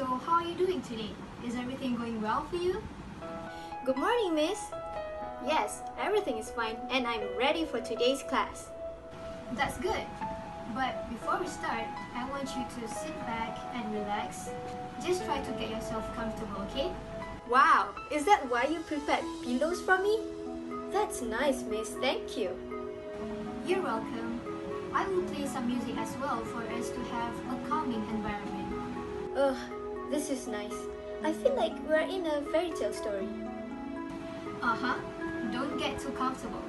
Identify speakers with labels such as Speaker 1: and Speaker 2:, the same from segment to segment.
Speaker 1: So how are you doing today? Is everything going well for you?
Speaker 2: Good morning, miss. Yes, everything is fine and I'm ready for today's class.
Speaker 1: That's good. But before we start, I want you to sit back and relax. Just try to get yourself comfortable, okay?
Speaker 2: Wow, is that why you prepared pillows for me? That's nice, miss. Thank you.
Speaker 1: You're welcome. I will play some music as well for us to have a calming environment.
Speaker 2: Ugh, this is nice. I feel like we're in a fairy tale story.
Speaker 1: Don't get too comfortable.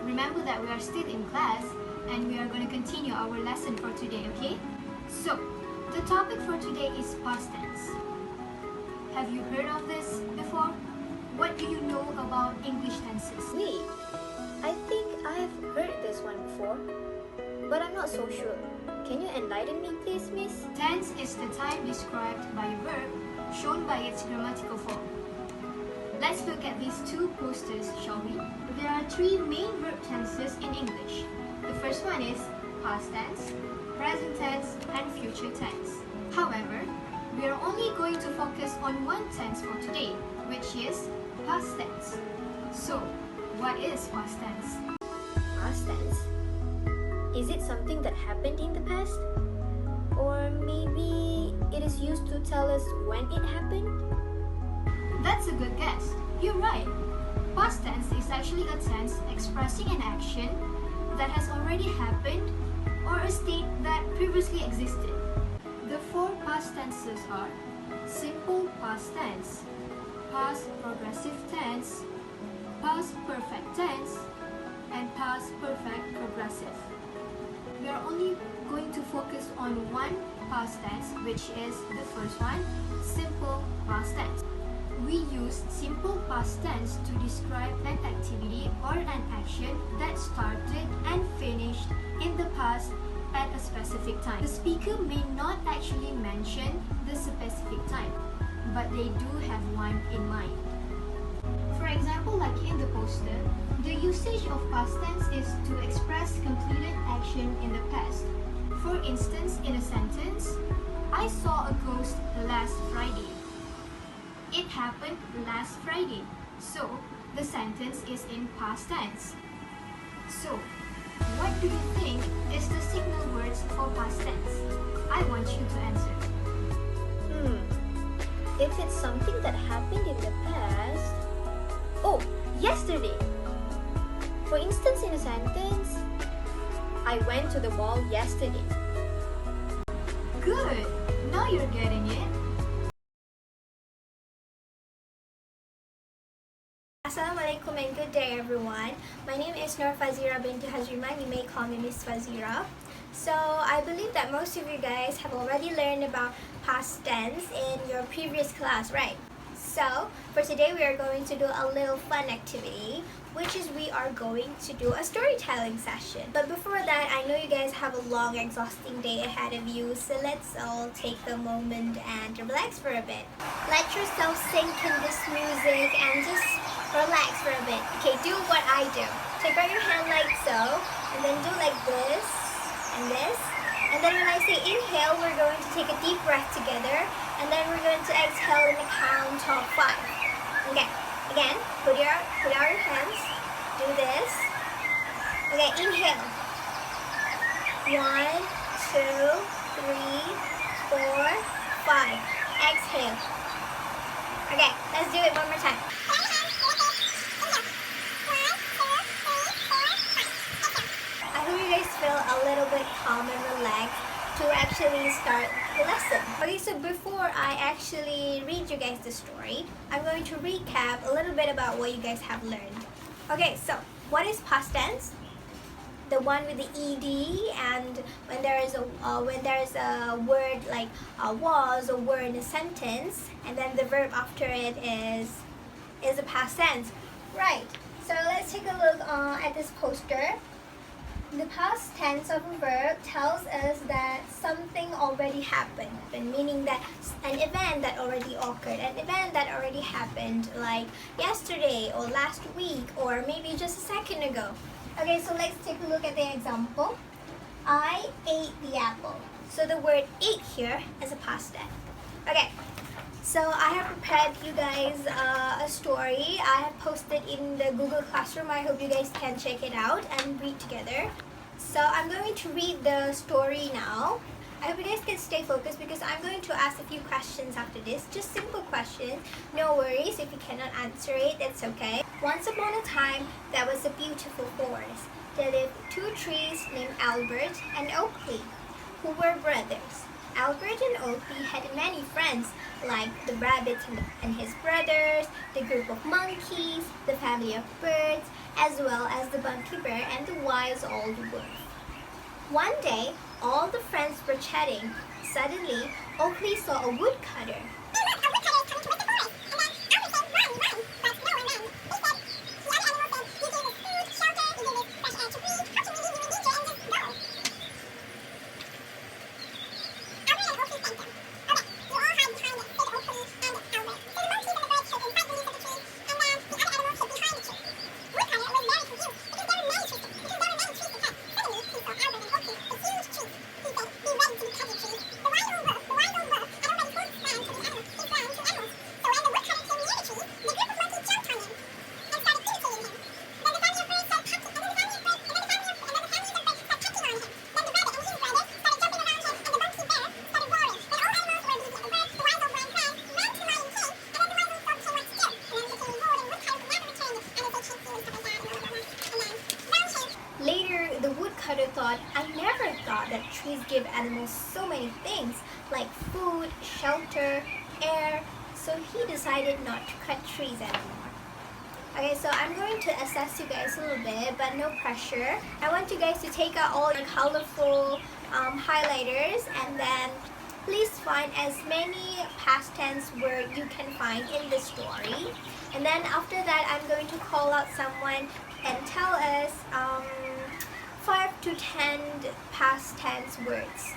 Speaker 1: Remember that we are still in class and we are going to continue our lesson for today, okay? So, the topic for today is past tense. Have you heard of this before? What do you know about English tenses?
Speaker 2: Wait, I think I've heard this one before, but I'm not so sure. Can you enlighten me, please, miss?
Speaker 1: Tense is the time described by a verb shown by its grammatical form. Let's look at these two posters, shall we? There are three main verb tenses in English. The first one is past tense, present tense, and future tense. However, we are only going to focus on one tense for today, which is past tense. So, what is past tense?
Speaker 2: Past tense? Is it something that happened in the past? Or maybe it is used to tell us when it happened?
Speaker 1: That's a good guess. You're right. Past tense is actually a tense expressing an action that has already happened or a state that previously existed. The four past tenses are simple past tense, past progressive tense, past perfect tense, and past perfect progressive. We are only going to focus on one past tense, which is the first one, simple past tense. We use simple past tense to describe an activity or an action that started and finished in the past at a specific time. The speaker may not actually mention the specific time, but they do have one in mind. For example, like in the poster, the usage of past tense is to express completed action in the past. For instance, in a sentence, I saw a ghost last Friday. It happened last Friday. So, the sentence is in past tense. So, what do you think is the signal words for past tense? I want you to answer.
Speaker 2: If it's something that happened in the past... Oh, yesterday! For instance, in a sentence, I went to the mall yesterday.
Speaker 1: Good! Now you're getting it.
Speaker 3: Assalamualaikum and good day everyone. My name is Nur Fazira binti Hazriman. You may call me Miss Fazira. So I believe that most of you guys have already learned about past tense in your previous class, right? So for today we are going to do a little fun activity, which is we are going to do a storytelling session. But before that, I know you guys have a long exhausting day ahead of you, so let's all take a moment and relax for a bit. Let yourself sink in this music and just relax for a bit. Okay, do what I do. Take out your hand like so, and then do like this, and this. And then when I say inhale, we're going to take a deep breath together, and then we're going to exhale in the count of 5. Okay, again, put out your hands, do this. Okay, inhale. 1, 2, 3, 4, 5. Exhale. Okay, let's do it one more time. I hope you guys feel a little bit calm and relaxed to actually start the lesson. Okay, so before I actually read you guys the story, I'm going to recap a little bit about what you guys have learned. Okay, so what is past tense? The one with the ed, and when there is a word like was a word in a sentence, and then the verb after it is a past tense. Right. So let's take a look at this poster. The past tense of a verb tells us that something already happened, meaning that an event that already occurred, an event that already happened like yesterday or last week or maybe just a second ago. Okay, so let's take a look at the example. I ate the apple. So the word ate here is a past tense. Okay, so I have prepared you guys a story. I have posted in the Google Classroom. I hope you guys can check it out and read together. So I'm going to read the story now. I hope you guys can stay focused because I'm going to ask a few questions after this. Just simple questions. No worries if you cannot answer it, it's okay. Once upon a time, there was a beautiful forest. There lived two trees named Albert and Oakley, who were brothers. Albert and Oakley had many friends, like the rabbit and his brothers, the group of monkeys, the family of birds, as well as the monkey bear and the wise old wolf. One day, all the friends were chatting. Suddenly, Oakley saw a woodcutter. Later, the woodcutter thought, I never thought that trees give animals so many things, like food, shelter, air, so he decided not to cut trees anymore. Okay, so I'm going to assess you guys a little bit, but no pressure. I want you guys to take out all your colorful highlighters and then please find as many past tense words you can find in the story. And then after that, I'm going to call out someone and tell us 5 to 10 past tense words.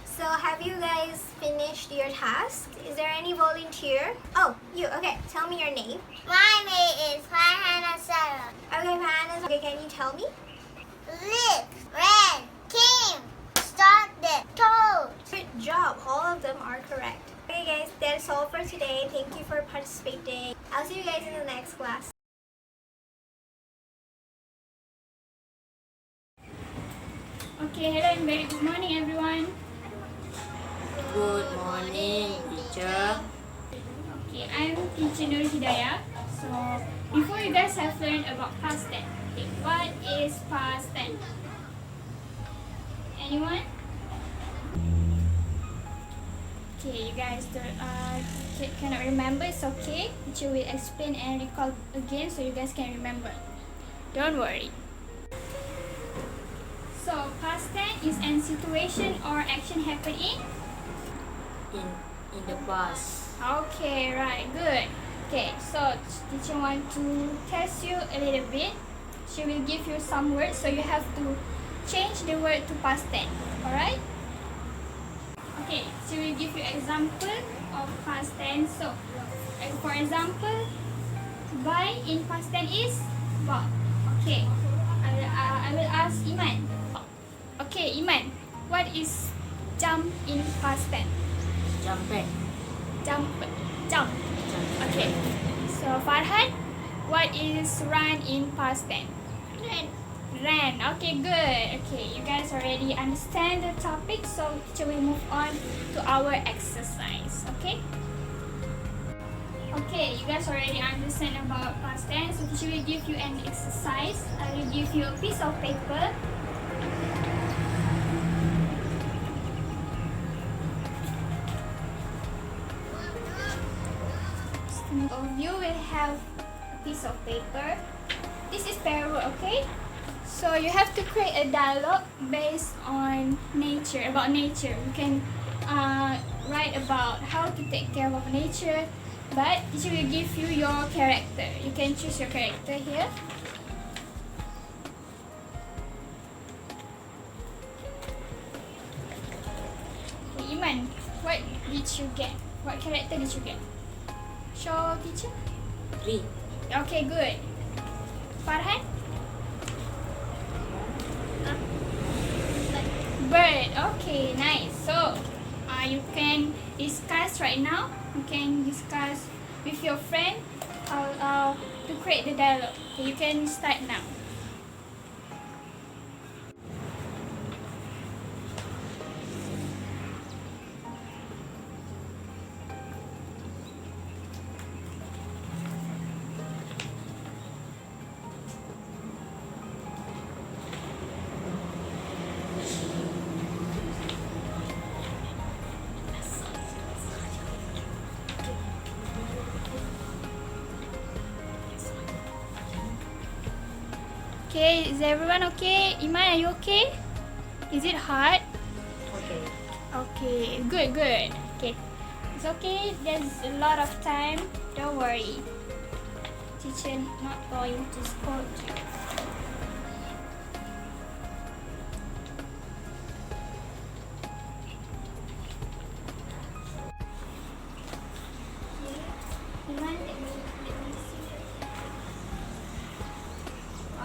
Speaker 3: So have you guys finished your task? Is there any volunteer? Oh, you. Okay, tell me your name.
Speaker 4: My name is Farhana Sarah.
Speaker 3: Okay, Hannah. Okay, can you tell me?
Speaker 4: Live, ran, came, started, told.
Speaker 3: Good job. All of them are correct. Okay, guys, that's all for today. Thank you for participating. I'll see you guys in the next class.
Speaker 5: Okay, hello and very good morning everyone.
Speaker 6: Good morning, teacher.
Speaker 5: Okay, I'm teacher Nur Hidayah. So, before you guys have learned about past tense, okay, what is past tense? Anyone? Okay, you guys cannot remember, it's okay. Teacher will explain and recall again so you guys can remember. Don't worry. So, past tense is an situation or action happening
Speaker 6: In the past.
Speaker 5: Okay, right, good. Okay, so teacher want to test you a little bit. She will give you some words, so you have to change the word to past tense. Alright? Okay, she will give you example of past tense. So, for example, buy in past tense is bought. Okay, I will ask Iman. Okay, Iman, what is jump in past tense?
Speaker 6: Jumped.
Speaker 5: Jump. Okay. So Farhan, what is run in past tense? Ran. Okay, good. Okay, you guys already understand the topic, so teacher will move on to our exercise. Okay. Okay, you guys already understand about past tense, so teacher will give you an exercise. I will give you a piece of paper. Of you will have a piece of paper. This is parable, okay? So you have to create a dialogue based on nature, about nature. You can write about how to take care of nature, but teacher will give you your character. You can choose your character here. Okay, Iman, what did you get? What character did you get? Show teacher.
Speaker 6: 3.
Speaker 5: Okay, good. Farhan? Bird. Okay, nice. So, you can discuss right now. You can discuss with your friend how to create the dialogue. Okay, you can start now. Okay, is everyone okay? Iman, are you okay? Is it hard?
Speaker 6: Okay.
Speaker 5: Okay, good, good. Okay, it's okay. There's a lot of time. Don't worry. Teacher not going to scold you. Iman, let me see.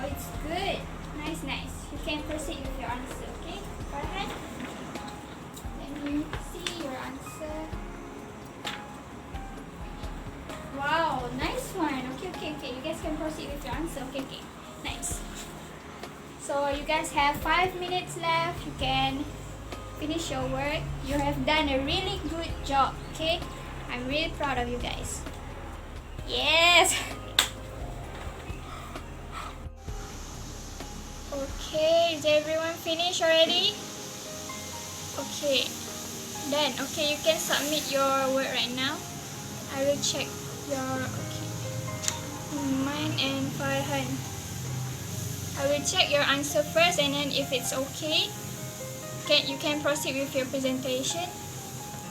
Speaker 5: Oh, it's good. Nice, nice. You can proceed with your answer, okay? Farhan? Let me see your answer. Wow, nice one. Okay, okay, okay. You guys can proceed with your answer. Okay, okay. Nice. So you guys have 5 minutes left. You can finish your work. You have done a really good job, okay? I'm really proud of you guys. Yes! Okay, is everyone finished already? Okay, done. Okay, you can submit your work right now. I will check your, okay, mine and Farhan. I will check your answer first, and then if it's okay, you can proceed with your presentation.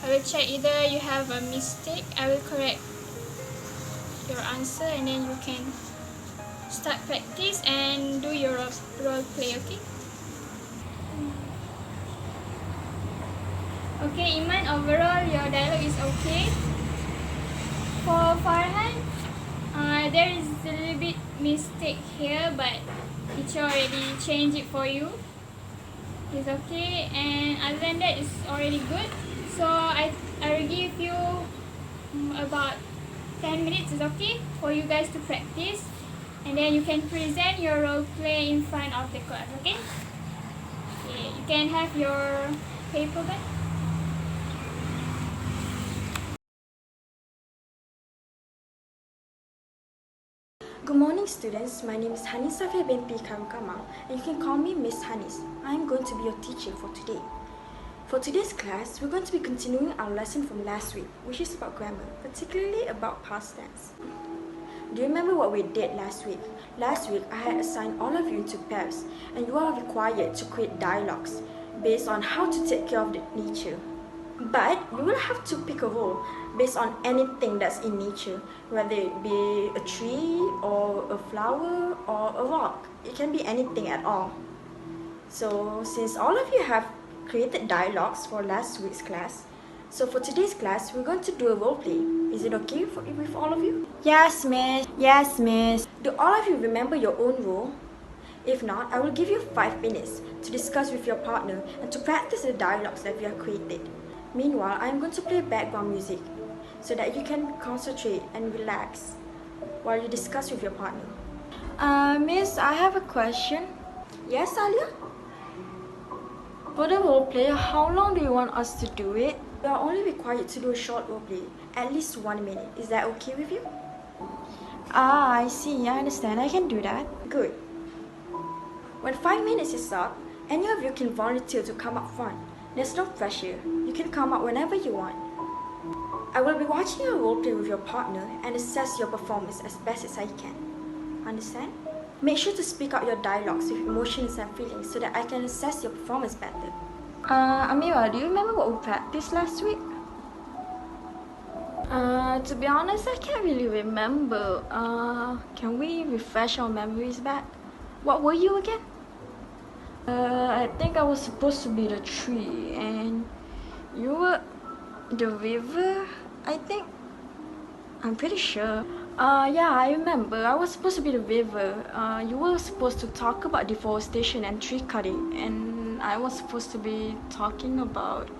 Speaker 5: I will check either you have a mistake. I will correct your answer, and then you can start practice and do your role play, okay? Okay, Iman, overall your dialogue is okay. For Farhan, there is a little bit mistake here, but teacher already changed it for you. It's okay, and other than that, it's already good. So I will give you about 10 minutes, is okay, for you guys to practice. And then you can present your role play in front of the class, okay? Okay, you can have your paper back.
Speaker 7: Good morning, students. My name is Hanis Safia binti Kamal, and you can call me Miss Hanis. I am going to be your teacher for today. For today's class, we're going to be continuing our lesson from last week, which is about grammar, particularly about past tense. Do you remember what we did last week? Last week, I had assigned all of you into pairs, and you are required to create dialogues based on how to take care of the nature. But you will have to pick a role based on anything that's in nature, whether it be a tree or a flower or a rock. It can be anything at all. So since all of you have created dialogues for last week's class, so for today's class, we're going to do a role play. Is it okay with all of you? Yes, miss. Yes, miss. Do all of you remember your own role? If not, I will give you 5 minutes to discuss with your partner and to practice the dialogues that we have created. Meanwhile, I am going to play background music so that you can concentrate and relax while you discuss with your partner. Miss, I have a question. Yes, Alia? For the role play, how long do you want us to do it? You are only required to do a short role play, at least 1 minute. Is that okay with you? I see. I understand. I can do that. Good. When 5 minutes is up, any of you can volunteer to come up front. There's no pressure. You can come up whenever you want. I will be watching your role play with your partner and assess your performance as best as I can. Understand? Make sure to speak out your dialogues with emotions and feelings so that I can assess your performance better. Amira, do you remember what we practiced last week? To be honest, I can't really remember. Can we refresh our memories back? What were you again? I think I was supposed to be the tree and you were the river, I think. I'm pretty sure. Yeah, I remember. I was supposed to be the river. You were supposed to talk about deforestation and tree cutting, and I was supposed to be talking about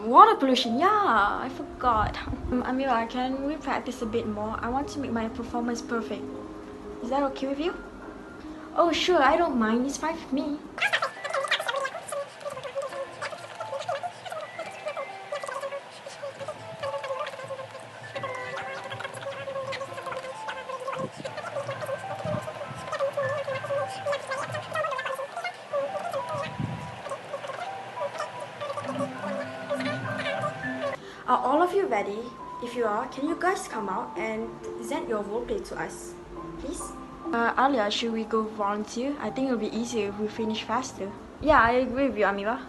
Speaker 7: water pollution. Yeah, I forgot. Amira, can we practice a bit more? I want to make my performance perfect. Is that okay with you? Oh, sure, I don't mind. It's fine with me. Are all of you ready? If you are, can you guys come out and present your roleplay to us, please? Alia, should we go volunteer? I think it'll be easier if we finish faster. Yeah, I agree with you, Amira.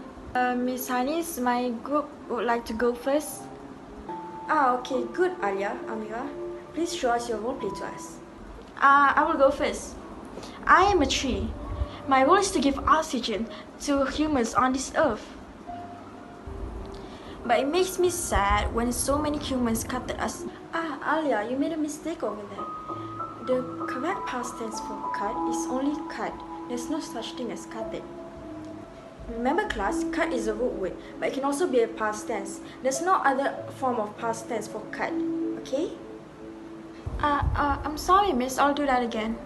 Speaker 7: Miss Hanis, my group would like to go first. Okay, good, Alia, Amira. Please show us your roleplay to us. I will go first. I am a tree. My role is to give oxygen to humans on this earth. But it makes me sad when so many humans cut at us. Alia, you made a mistake over there. The correct past tense for cut is only cut. There's no such thing as cut it. Remember class, cut is a root word, but it can also be a past tense. There's no other form of past tense for cut, okay? I'm sorry miss, I'll do that again.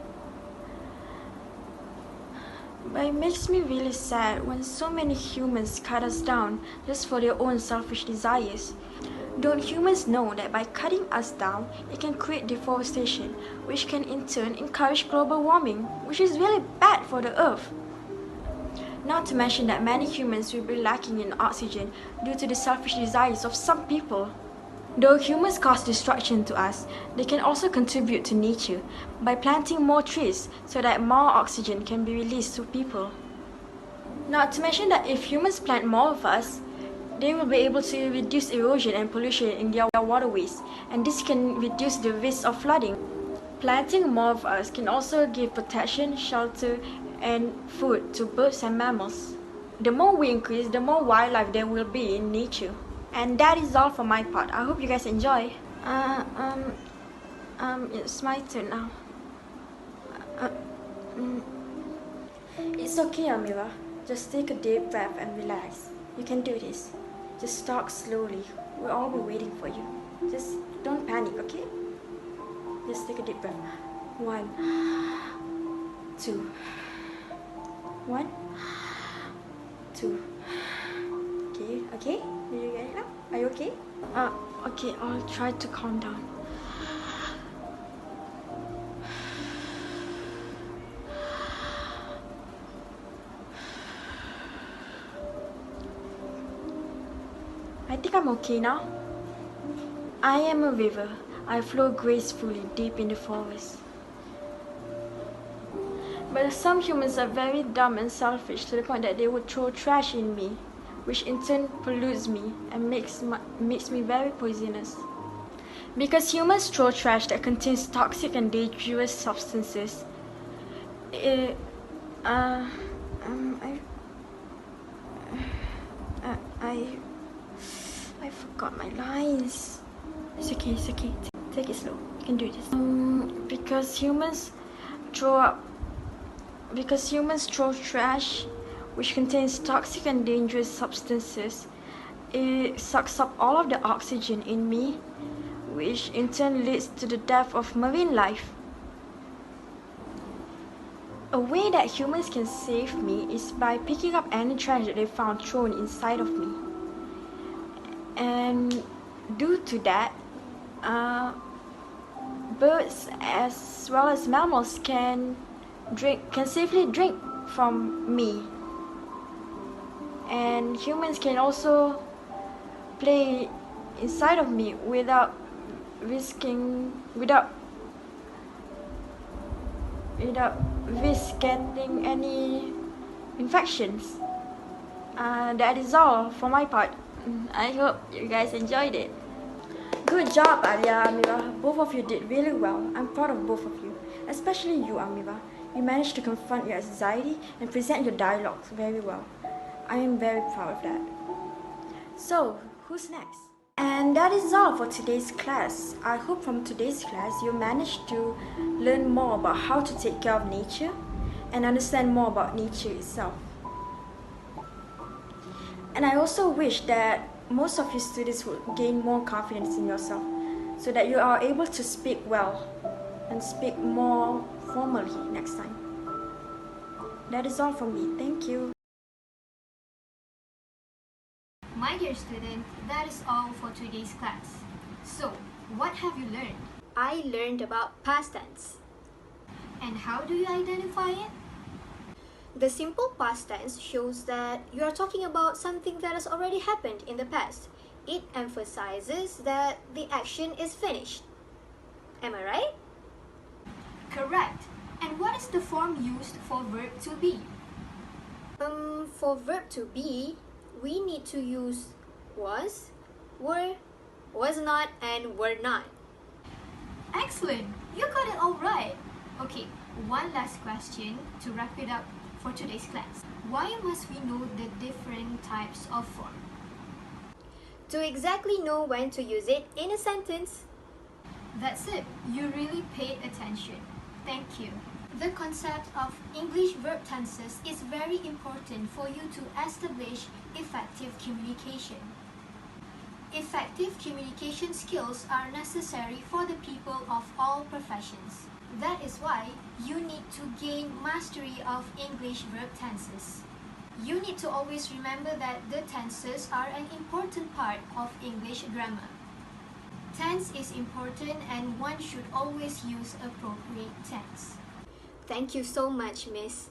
Speaker 7: But it makes me really sad when so many humans cut us down just for their own selfish desires. Don't humans know that by cutting us down, it can create deforestation, which can in turn encourage global warming, which is really bad for the earth? Not to mention that many humans will be lacking in oxygen due to the selfish desires of some people. Though humans cause destruction to us, they can also contribute to nature by planting more trees so that more oxygen can be released to people. Not to mention that if humans plant more of us, they will be able to reduce erosion and pollution in their waterways, and this can reduce the risk of flooding. Planting more of us can also give protection, shelter, and food to birds and mammals. The more we increase, the more wildlife there will be in nature. And that is all for my part. I hope you guys enjoy. It's my turn now. It's okay, Amira. Just take a deep breath and relax. You can do this. Just talk slowly. We'll all be waiting for you. Just don't panic, okay? Just take a deep breath. 1, 2. 1, 2. Okay? Did you get it now? Are you okay? Okay, I'll try to calm down. I think I'm okay now. I am a river. I flow gracefully deep in the forest. But some humans are very dumb and selfish to the point that they would throw trash in me, which in turn pollutes me and makes me very poisonous. Because humans throw trash that contains toxic and dangerous substances. I forgot my lines. It's okay. Take it slow. You can do this. Because humans throw trash which contains toxic and dangerous substances. It sucks up all of the oxygen in me, which in turn leads to the death of marine life. A way that humans can save me is by picking up any trash that they found thrown inside of me. And due to that, birds as well as mammals can safely drink from me. And humans can also play inside of me without risk getting any infections. That is all for my part. I hope you guys enjoyed it. Good job, Alia, Amira. Both of you did really well. I'm proud of both of you, especially you, Amira. You managed to confront your anxiety and present your dialogues very well. I am very proud of that. So, who's next? And that is all for today's class. I hope from today's class you managed to learn more about how to take care of nature and understand more about nature itself. And I also wish that most of you students would gain more confidence in yourself so that you are able to speak well and speak more formally next time. That is all from me. Thank you.
Speaker 1: My dear student, that is all for today's class. So, what have you learned?
Speaker 2: I learned about past tense.
Speaker 1: And how do you identify it?
Speaker 2: The simple past tense shows that you are talking about something that has already happened in the past. It emphasizes that the action is finished. Am I right?
Speaker 1: Correct. And what is the form used for verb to be?
Speaker 2: For verb to be, we need to use was, were, was not, and were not.
Speaker 1: Excellent! You got it all right. Okay, one last question to wrap it up for today's class. Why must we know the different types of form?
Speaker 2: To exactly know when to use it in a sentence.
Speaker 1: That's it. You really paid attention. Thank you. The concept of English verb tenses is very important for you to establish effective communication. Effective communication skills are necessary for the people of all professions. That is why you need to gain mastery of English verb tenses. You need to always remember that the tenses are an important part of English grammar. Tense is important and one should always use appropriate tense.
Speaker 2: Thank you so much, Miss.